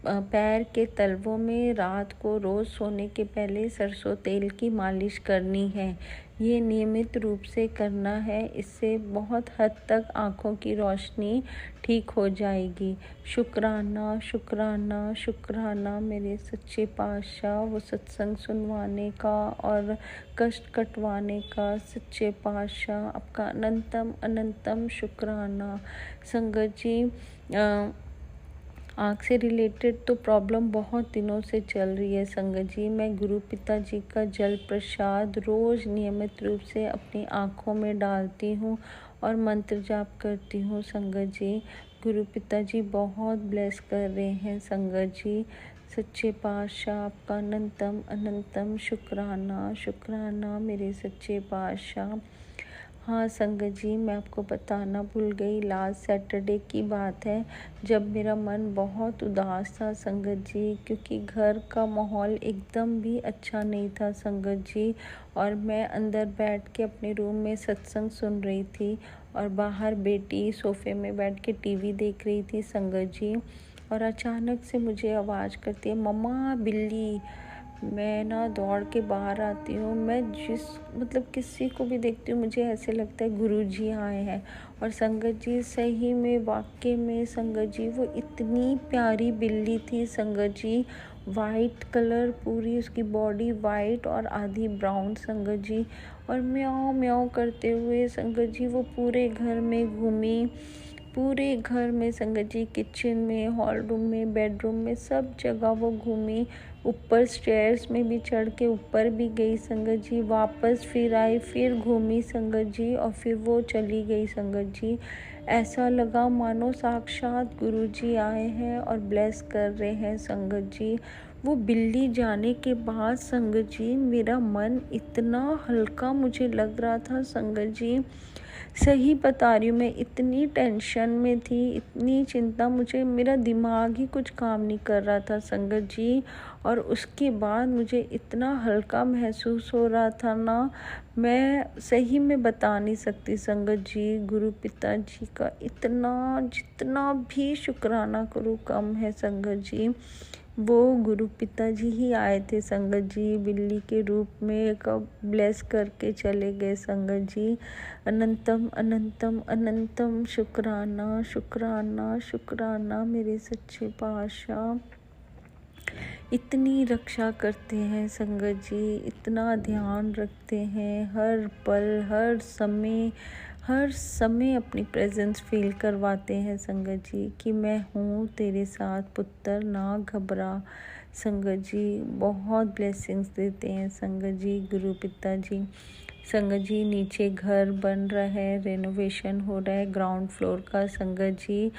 पैर के तलवों में रात को रोज़ सोने के पहले सरसों तेल की मालिश करनी है। ये नियमित रूप से करना है, इससे बहुत हद तक आँखों की रोशनी ठीक हो जाएगी। शुक्राना शुक्राना शुक्राना मेरे सच्चे पातशाह, वो सत्संग सुनवाने का और कष्ट कटवाने का सच्चे पातशाह, आपका अनंतम अनंतम शुक्राना। संगत जी, आँख से रिलेटेड तो प्रॉब्लम बहुत दिनों से चल रही है संगत जी। मैं गुरु पिताजी का जल प्रसाद रोज़ नियमित रूप से अपनी आँखों में डालती हूँ और मंत्र जाप करती हूँ संगत जी। गुरु पिताजी बहुत ब्लेस कर रहे हैं संगत जी। सच्चे पातशाह, आपका अनंतम अनंतम शुक्राना शुक्राना मेरे सच्चे पातशाह। हाँ संगत जी, मैं आपको बताना भूल गई, लास्ट सैटरडे की बात है जब मेरा मन बहुत उदास था संगत जी, क्योंकि घर का माहौल एकदम भी अच्छा नहीं था संगत जी। और मैं अंदर बैठ के अपने रूम में सत्संग सुन रही थी और बाहर बेटी सोफे में बैठ के टीवी देख रही थी संगत जी। और अचानक से मुझे आवाज़ करती है, मम्मा बिल्ली। मैं ना दौड़ के बाहर आती हूँ। मैं किसी को भी देखती हूँ मुझे ऐसे लगता है गुरुजी आए हैं। और संगत जी, सही में वाकई में संगत जी वो इतनी प्यारी बिल्ली थी संगत जी, वाइट कलर, पूरी उसकी बॉडी वाइट और आधी ब्राउन संगत जी। और म्याऊं म्याऊं करते हुए संगत जी वो पूरे घर में घूमी, पूरे घर में संगत जी, किचन में, हॉल रूम में, बेडरूम में, सब जगह वो घूमी। ऊपर स्टेयर्स में भी चढ़ के ऊपर भी गई संगत जी, वापस फिर आई, फिर घूमी संगत जी, और फिर वो चली गई संगत जी। ऐसा लगा मानो साक्षात गुरुजी आए हैं और ब्लेस कर रहे हैं संगत जी। वो बिल्ली जाने के बाद संगत जी मेरा मन इतना हल्का मुझे लग रहा था संगत जी, सही बता रही हूँ। मैं इतनी टेंशन में थी, इतनी चिंता, मेरा दिमाग ही कुछ काम नहीं कर रहा था संगत जी। और उसके बाद मुझे इतना हल्का महसूस हो रहा था ना, मैं सही में बता नहीं सकती संगत जी। गुरु पिताजी का इतना जितना भी शुक्राना करूँ कम है संगत जी। वो गुरु पिताजी ही आए थे संगत जी, बिल्ली के रूप में, कब ब्लेस करके चले गए संगत जी। अनंतम अनंतम अनंतम शुक्राना शुक्राना शुक्राना मेरे सच्चे पातशाह। इतनी रक्षा करते हैं संगत जी, इतना ध्यान रखते हैं, हर पल हर समय अपनी प्रेजेंस फील करवाते हैं संगत जी कि मैं हूँ तेरे साथ पुत्र, ना घबरा। संगत जी बहुत ब्लेसिंग्स देते हैं संगत जी गुरु पिताजी। संगत जी नीचे घर बन रहा है, रेनोवेशन हो रहा है ग्राउंड फ्लोर का संगत जी,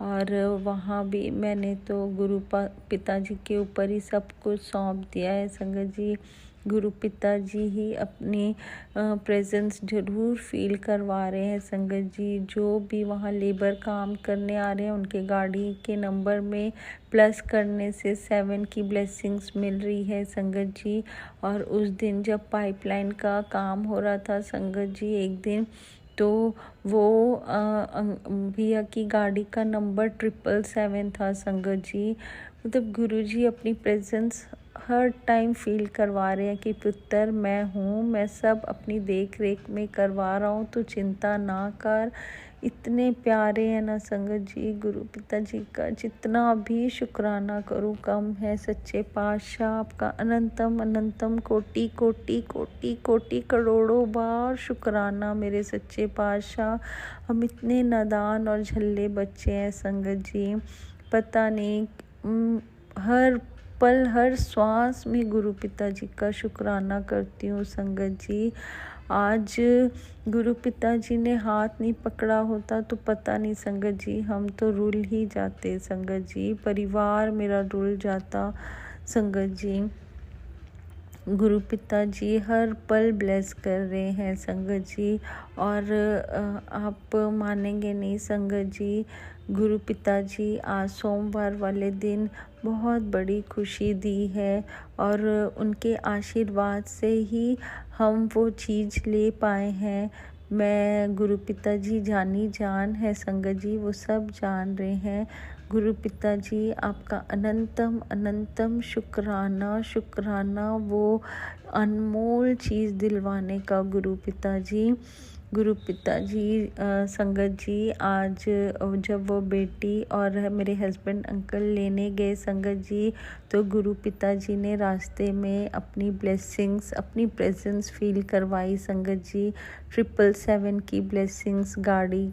और वहाँ भी मैंने तो गुरु पिताजी के ऊपर ही सब कुछ सौंप दिया है संगत जी। गुरु पिताजी ही अपनी प्रेजेंस जरूर फील करवा रहे हैं संगत जी। जो भी वहाँ लेबर काम करने आ रहे हैं उनके गाड़ी के नंबर में प्लस करने से 7 की ब्लेसिंग्स मिल रही है संगत जी। और उस दिन जब पाइपलाइन का काम हो रहा था संगत जी एक दिन, तो वो भैया की गाड़ी का नंबर 777 था संगत जी। मतलब गुरुजी अपनी प्रेजेंस हर टाइम फील करवा रहे हैं कि पुत्र मैं हूँ, मैं सब अपनी देख रेख में करवा रहा हूँ, तो चिंता ना कर। इतने प्यारे हैं ना संगत जी गुरु पिता जी का, जितना भी शुक्राना करूँ कम है। सच्चे पातशाह आपका अनंतम अनंतम कोटि कोटि कोटि कोटि करोड़ों बार शुक्राना मेरे सच्चे पातशाह। हम इतने नादान और झल्ले बच्चे हैं संगत जी, पता नहीं हर पल हर श्वास में गुरु पिता जी का शुक्राना करती हूँ संगत जी। आज गुरु पिता जी ने हाथ नहीं पकड़ा होता तो पता नहीं संगत जी, हम तो रुल ही जाते संगत जी, परिवार मेरा रुल जाता संगत जी। गुरु पिता जी हर पल ब्लेस कर रहे हैं संगत जी, और आप मानेंगे नहीं संगत जी, गुरु पिता जी आज सोमवार वाले दिन बहुत बड़ी खुशी दी है, और उनके आशीर्वाद से ही हम वो चीज़ ले पाए हैं। मैं गुरु पिता जी जानी जान है संगत जी, वो सब जान रहे हैं। गुरु पिता जी आपका अनंतम अनंतम शुक्राना शुक्राना, वो अनमोल चीज़ दिलवाने का गुरु पिता जी। गुरु पिता जी संगत जी आज जब वो बेटी और मेरे हस्बैंड अंकल लेने गए संगत जी, तो गुरु पिता जी ने रास्ते में अपनी ब्लेसिंग्स अपनी प्रेजेंस फील करवाई संगत जी। 777 की ब्लेसिंग्स, गाड़ी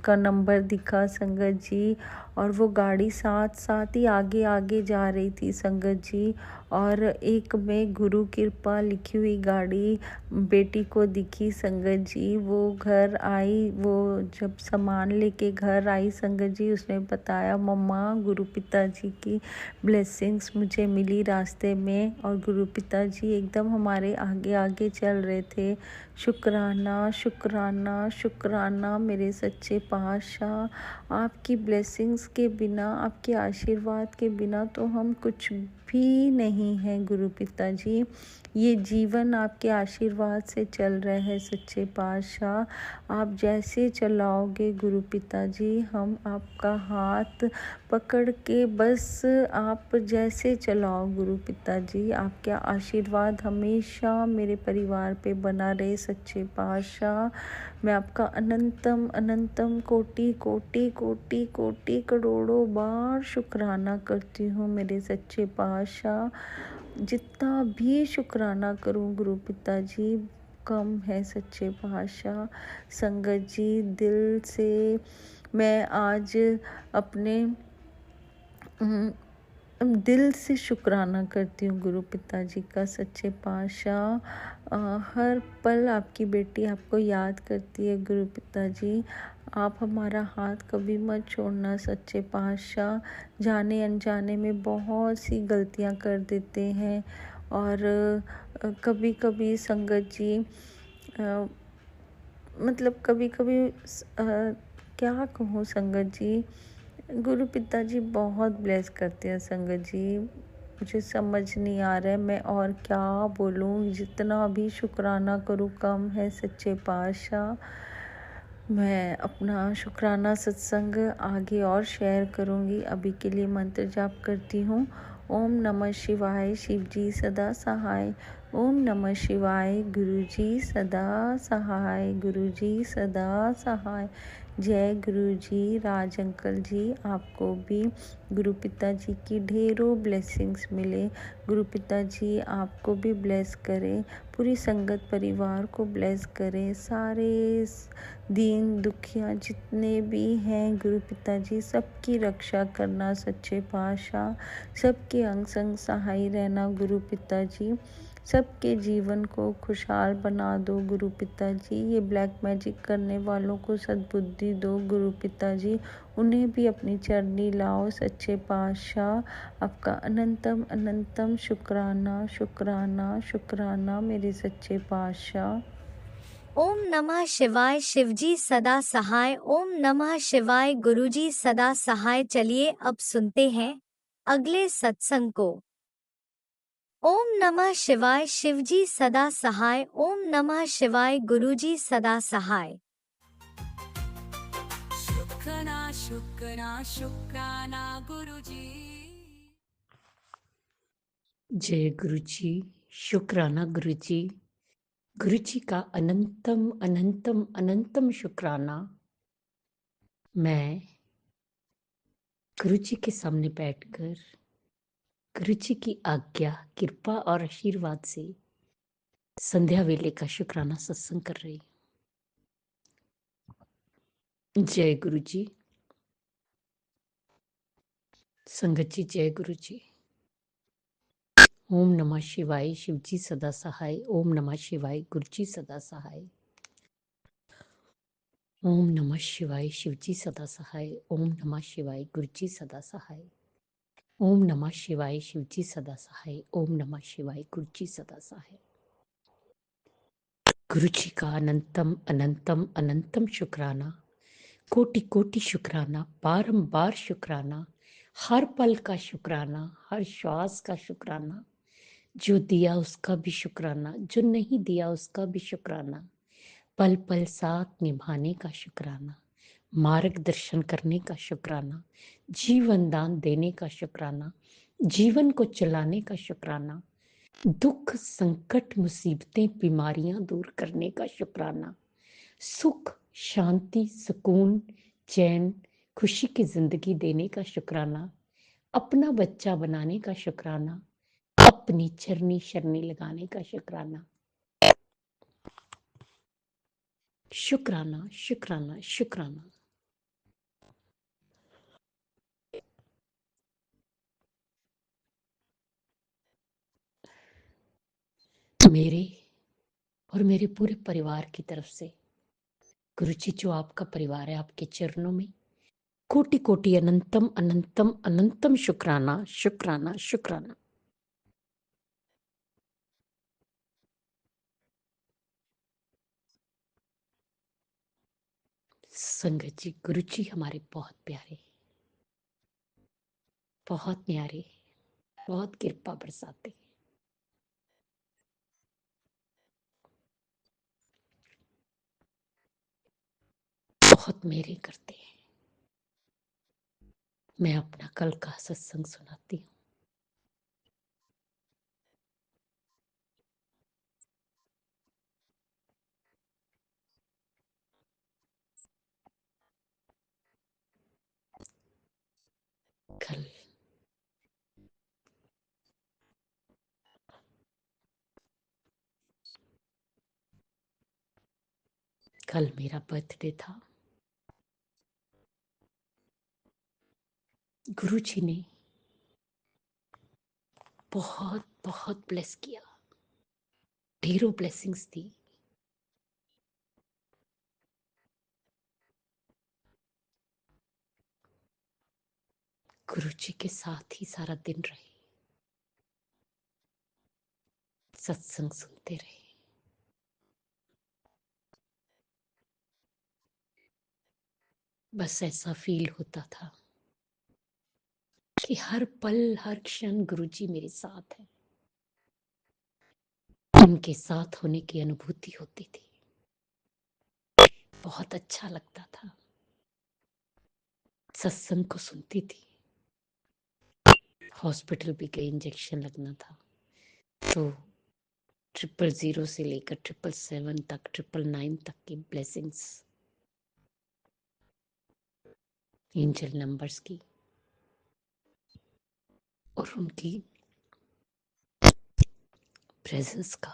का नंबर दिखा संगत जी, और वो गाड़ी साथ साथ ही आगे आगे जा रही थी संगत जी, और एक में गुरु कृपा लिखी हुई गाड़ी बेटी को दिखी संगत जी। वो घर आई, वो जब सामान लेके घर आई संगत जी, उसने बताया मम्मा गुरु पिता जी की ब्लेसिंग्स मुझे मिली रास्ते में, और गुरु पिता जी एकदम हमारे आगे आगे चल रहे थे। शुक्राना शुक्राना शुक्राना मेरे सच्चे पातशाह, आपकी ब्लेसिंग्स के बिना, आपके आशीर्वाद के बिना तो हम कुछ भी नहीं हैं गुरु पिता जी। ये जीवन आपके आशीर्वाद से चल रहे हैं सच्चे पातशाह। आप जैसे चलाओगे गुरु पिता जी, हम आपका हाथ पकड़ के बस आप जैसे चलाओ गुरु पिता जी। आपका आशीर्वाद हमेशा मेरे परिवार पे बना रहे सच्चे पातशाह। मैं आपका अनंतम अनंतम कोटि कोटि कोटि कोटि करोड़ों बार शुक्राना करती हूँ मेरे सच्चे पातशाह। जितना भी शुक्राना करूँ गुरु पिता जी कम है सच्चे पातशाह। संगत जी दिल से मैं आज अपने दिल से शुक्राना करती हूँ गुरु पिता जी का सच्चे पातशाह। हर पल आपकी बेटी आपको याद करती है गुरु पिता जी। आप हमारा हाथ कभी मत छोड़ना सच्चे पातशाह। जाने अनजाने में बहुत सी गलतियाँ कर देते हैं, और कभी कभी संगत जी मतलब कभी कभी क्या कहूँ संगत जी, गुरु पिता जी बहुत ब्लेस करते हैं संगत जी। मुझे समझ नहीं आ रहा है मैं और क्या बोलूँ, जितना भी शुक्राना करूँ कम है सच्चे पातशाह। मैं अपना शुक्राना सत्संग आगे और शेयर करूँगी। अभी के लिए मंत्र जाप करती हूँ। ओम नमः शिवाय शिव जी सदा सहाय। ओम नमः शिवाय गुरु जी सदा सहाय। गुरु जी सदा सहाय। जय गुरु जी। राज अंकल जी, आपको भी गुरु पिता जी की ढेरों ब्लेसिंग्स मिले। गुरु पिता जी आपको भी ब्लेस करें, पूरी संगत परिवार को ब्लेस करें। सारे दीन दुखिया जितने भी हैं गुरु पिता जी सबकी रक्षा करना सच्चे पातशाह। सबके अंग संग सहाय रहना गुरु पिता जी। सबके जीवन को खुशहाल बना दो गुरु पिता जी। ये ब्लैक मैजिक करने वालों को सद्बुद्धि दो गुरु पिता जी। उन्हें भी अपनी चरनी लाओ सच्चे पातशाह। आपका अनंतम अनंतम शुक्राना शुक्राना शुक्राना मेरे सच्चे पातशाह। ओम नमः शिवाय शिवजी सदा सहाय। ओम नमः शिवाय गुरुजी सदा सहाय। चलिए अब सुनते हैं अगले सत्संग को। ओम नमः शिवाय शिवजी सदा सहाय। ओम नमः शिवाय गुरुजी सदा सहाय। शुक्राना शुक्राना शुक्राना गुरुजी। जय गुरु जी। शुक्राना गुरु जी। गुरु जी का अनंतम अनंतम अनंतम शुक्राना। मैं गुरु जी के सामने बैठकर गुरु जी की आज्ञा, कृपा और आशीर्वाद से संध्या वेले का शुक्राना सत्संग कर रही हूँ। जय गुरु जी। संगत जी जय गुरु जी। ओम नमः शिवाय। शिव जी सदा सहाय। ओम नमः शिवाय। गुरु जी सदा सहाय। ओम नमः शिवाय। शिव जी सदा सहाय। ओम नमः शिवाय। गुरु जी सदा सहाय। ओम नमः शिवाय। शिव जी सदा सहाय। ओम नमः शिवाय। गुरु जी सदा सहाय। गुरु जी का अनंतम अनंतम अनंतम शुक्राना, कोटि कोटि शुक्राना, बारंबार शुक्राना, हर पल का शुक्राना, हर श्वास का शुक्राना। जो दिया उसका भी शुक्राना, जो नहीं दिया उसका भी शुक्राना। पल पल साथ निभाने का शुक्राना, मार्गदर्शन करने का शुक्राना, जीवन दान देने का शुक्राना, जीवन को चलाने का शुक्राना, दुख संकट मुसीबतें बीमारियां दूर करने का शुक्राना, सुख शांति सुकून चैन खुशी की जिंदगी देने का शुक्राना, अपना बच्चा बनाने का शुक्राना, अपनी चरनी शरनी लगाने का शुक्राना। शुक्राना शुक्राना शुक्राना। मेरे और मेरे पूरे परिवार की तरफ से गुरु जी, जो आपका परिवार है, आपके चरणों में कोटि कोटि अनंतम अनंतम अनंतम शुक्राना शुक्राना शुक्राना। संगत जी, गुरु जी हमारे बहुत प्यारे, बहुत न्यारे, बहुत कृपा बरसाते, बहुत मेरे करते हैं। मैं अपना कल का सत्संग सुनाती हूँ। कल कल मेरा बर्थडे था। गुरु जी ने बहुत बहुत ब्लेस किया, ढेरों ब्लेसिंग्स दी। गुरु जी के साथ ही सारा दिन रहे, सत्संग सुनते रहे। बस ऐसा फील होता था कि हर पल हर क्षण गुरु जी मेरे साथ है। उनके साथ होने की अनुभूति होती थी, बहुत अच्छा लगता था। सत्संग को सुनती थी। हॉस्पिटल भी गई, इंजेक्शन लगना था, तो 000 से लेकर 777 तक 999 तक की ब्लेसिंग्स, एंजल नंबर्स की और उनकी प्रेजेंस का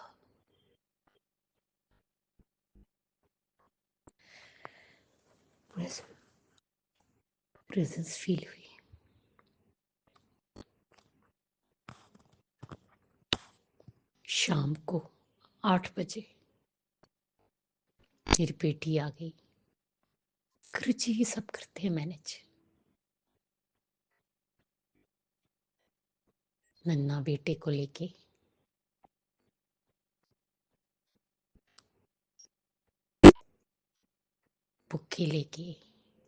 प्रेजेंस फील हुई। शाम को 8 बजे मेरी बेटी आ गई। गुरु जी ये सब करते हैं मैनेज। नन्ना बेटे को लेके बुक्के लेके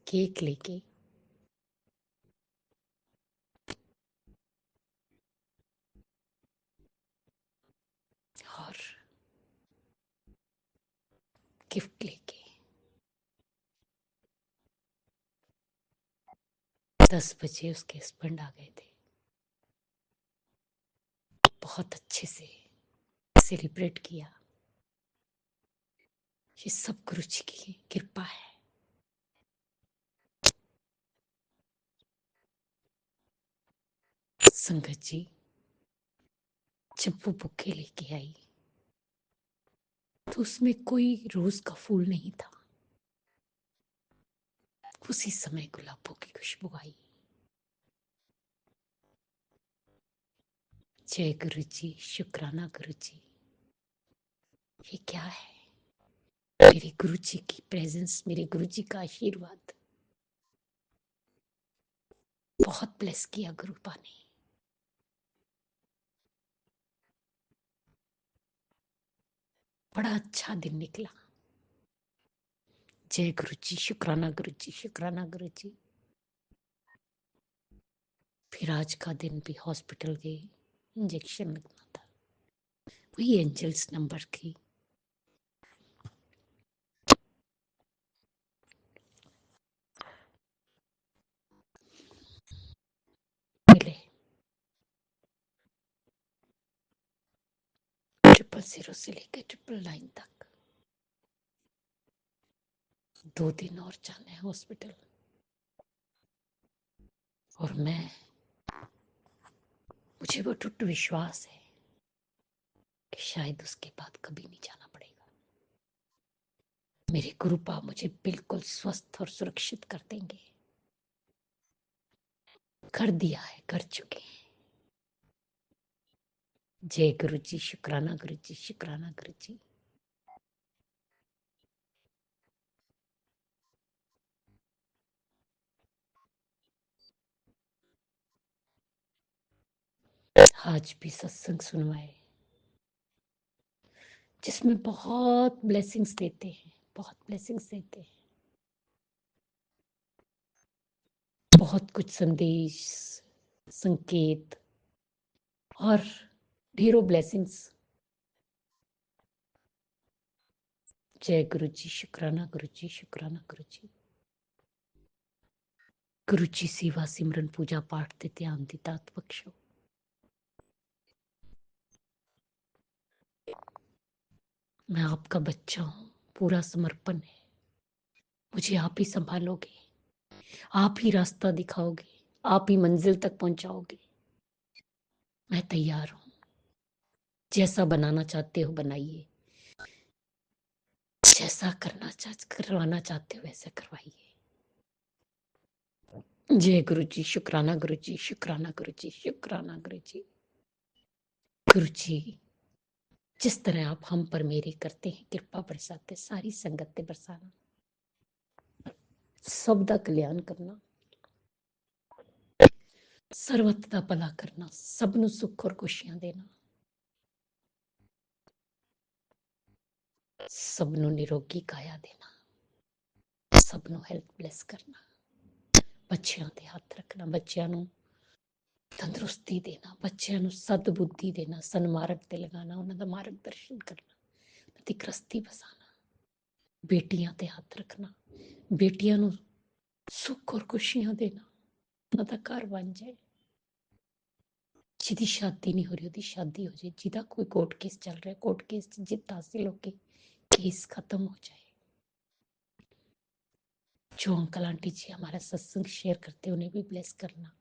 केक लेके और गिफ्ट लेके 10 बजे उसके हस्बैंड आ गए थे। बहुत अच्छे से सेलिब्रेट किया। ये सब गुरु जी की कृपा है। संगत जी जब वो बुके लेके आई तो उसमें कोई रोज का फूल नहीं था। उसी समय गुलाबों की खुशबू आई। जय गुरु जी, शुक्राना गुरु जी। ये क्या है? मेरे गुरु जी की प्रेजेंस, मेरे गुरु जी का आशीर्वाद बहुत ब्लेस किया गुरुपा ने। बड़ा अच्छा दिन निकला। जय गुरु जी, शुक्राना गुरु जी, शुक्राना गुरु जी। फिर आज का दिन भी हॉस्पिटल गए, इंजेक्शन लगना था। वही एंजल्स नंबर की मिले। 000 से लेकर 999 तक 2 दिन और जाना है हॉस्पिटल। और मुझे वो टूट विश्वास है कि शायद उसके बाद कभी नहीं जाना पड़ेगा। मेरे गुरुपा मुझे बिल्कुल स्वस्थ और सुरक्षित कर देंगे। कर दिया है, कर चुके हैं। जय गुरु जी, शुक्राना गुरु जी, शुक्राना गुरु जी। आज भी सत्संग सुनवाए जिसमें बहुत ब्लेसिंग्स देते हैं, बहुत ब्लेसिंग्स देते हैं। बहुत कुछ संदेश, संकेत और ढेरों ब्लेसिंग्स। जय गुरु जी, शुक्राना गुरु जी, शुक्राना गुरु जी। गुरु जी सेवा सिमरन पूजा पाठ ते ध्यान दी दात बख्शो। मैं आपका बच्चा हूं, पूरा समर्पण है। मुझे आप ही संभालोगे, आप ही रास्ता दिखाओगे, आप ही मंजिल तक पहुंचाओगे। मैं तैयार हूं। जैसा बनाना चाहते हो बनाइए, जैसा करवाना चाहते हो वैसा करवाइए। जय गुरु जी, शुक्राना गुरु जी, शुक्राना गुरु जी, शुक्राना गुरु जी। गुरु जी जिस तरह आप हम पर मेरे करते हैं, कृपा बरसाते, सारी संगत ते बरसाना, सब दा कल्याण करना, ਸਰਬੱਤ ਦਾ ਭਲਾ ਕਰਨਾ, ਸਭ ਨੂੰ ਸੁੱਖ ਔਰ ਖੁਸ਼ੀਆਂ ਦੇਣਾ, ਸਭ ਨੂੰ ਨਿਰੋਗੀ ਕਾਇਆ ਦੇਣਾ, ਸਭ ਨੂੰ ਹੈਲਥ ਬਲੈਸ ਕਰਨਾ, ਬੱਚਿਆਂ ਤੇ ਹੱਥ ਰੱਖਣਾ, ਬੱਚਿਆਂ ਨੂੰ ਤੰਦਰੁਸਤੀ ਦੇਣਾ, ਬੱਚਿਆਂ ਨੂੰ ਸਦ ਬੁੱਧੀ ਦੇਣਾ, ਸਨਮਾਰਗ ਤੇ ਲਗਾਣਾ, ਉਹਨਾਂ ਦਾ ਮਾਰਗ ਦਰਸ਼ਨ ਕਰਨਾ, ਉਹਨਾਂ ਦੀ ਗ੍ਰਸਤੀ ਬਸਾਣਾ, ਬੇਟੀਆਂ ਤੇ ਹੱਥ ਰੱਖਣਾ, ਬੇਟੀਆਂ ਨੂੰ ਸੁੱਖ ਔਰ ਖੁਸ਼ੀਆਂ ਦੇਣਾ, ਉਹਨਾਂ ਦਾ ਘਰ ਬਣ ਜਾਏ। ਜਿਹਦੀ ਸ਼ਾਦੀ ਨਹੀਂ ਹੋ ਰਹੀ ਉਹਦੀ शादी हो जाए, ਜਿਹਦਾ कोई कोर्ट केस चल रहा है कोर्ट केस से जित हासिल होके केस खत्म हो जाए। जो अंकल आंटी जी हमारा सत्संग शेयर करते हैं उन्हें भी ब्लेस करना।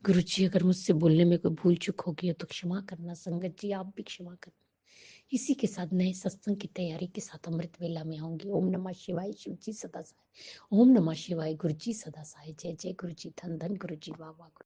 गुरु जी अगर मुझसे बोलने में कोई भूल चूक होगी तो क्षमा करना। संगत जी आप भी क्षमा करना। इसी के साथ नए सत्संग की तैयारी के साथ अमृत वेला में आऊंगी। ओम नमः शिवाय, शिव जी सदा सहाय। ओम नमः शिवाय, गुरु जी सदा सहाय। जय जय गुरु जी, धन धन गुरु जी, वाह वाह।